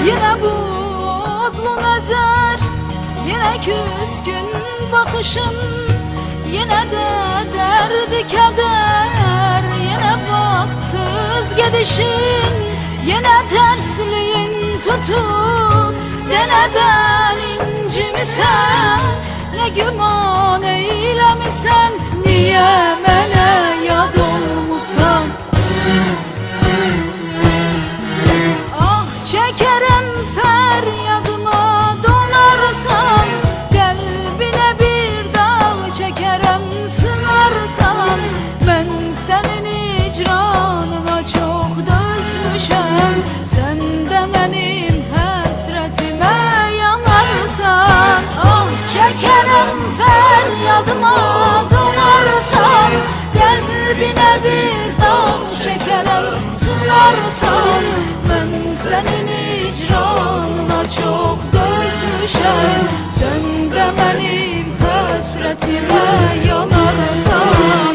Yine bu odlu nəzər, yine küskün bakışın, yine de derdi keder, yine vaktsız gedişin, yine tersliğin tutup deneden incimisen, ne güman eylemisen, niye mene yad olmusan? Çekerem feryadıma donarsam, kalbine bir dağ çekerem sınarsam, ben senin icranına çok dözmüşem, sen de benim hasretime yanarsan. Ah çekerem feryadıma donarsam, kalbine bir dağ çekerem sınarsam, ben senin icranına çok dözmüşem, sen de benim hasretime yanarsan.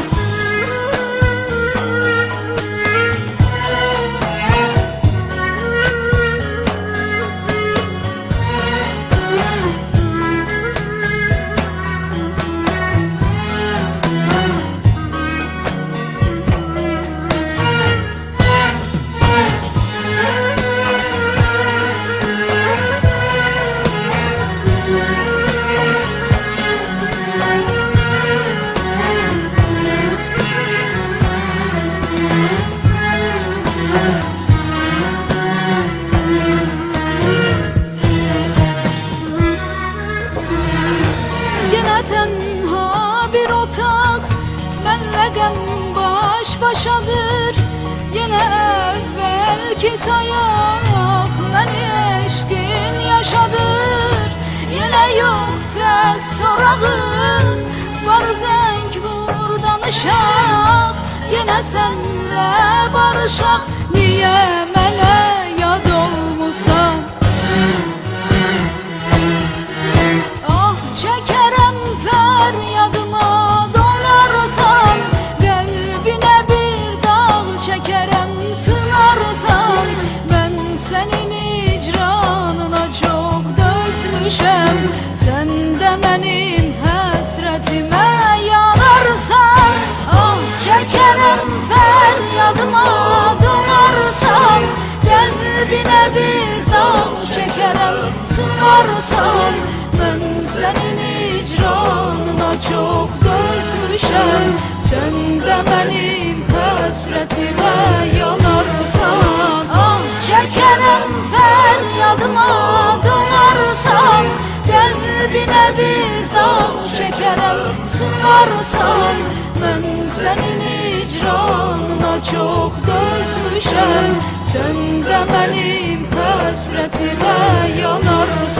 Tenha bir otak, benle gem baş başadır. Yine evvelki sayak, beni eşkin yaşadır. Yine yok ses sorağın, var zenk vur danışak. Yine senle barışak, niye mene yad olmusan? Feryadıma dolarsan, kalbine bir dağ çekerem sınarsam, ben senin icranına çok dözmüşem, sen de benim hasretime yanarsan. Ah çekerem feryadıma dolarsan, kalbine bir dağ çekerem sınarsam, ben senin icranına çok dözmüşem, sen de benim hasretime yanarsan. Ah çekerem feryadıma dolarsan, kalbine bir dağ çekerem sınarsam, ben senin icranına çok dözmüşem, sen de benim hasretime yanarsan.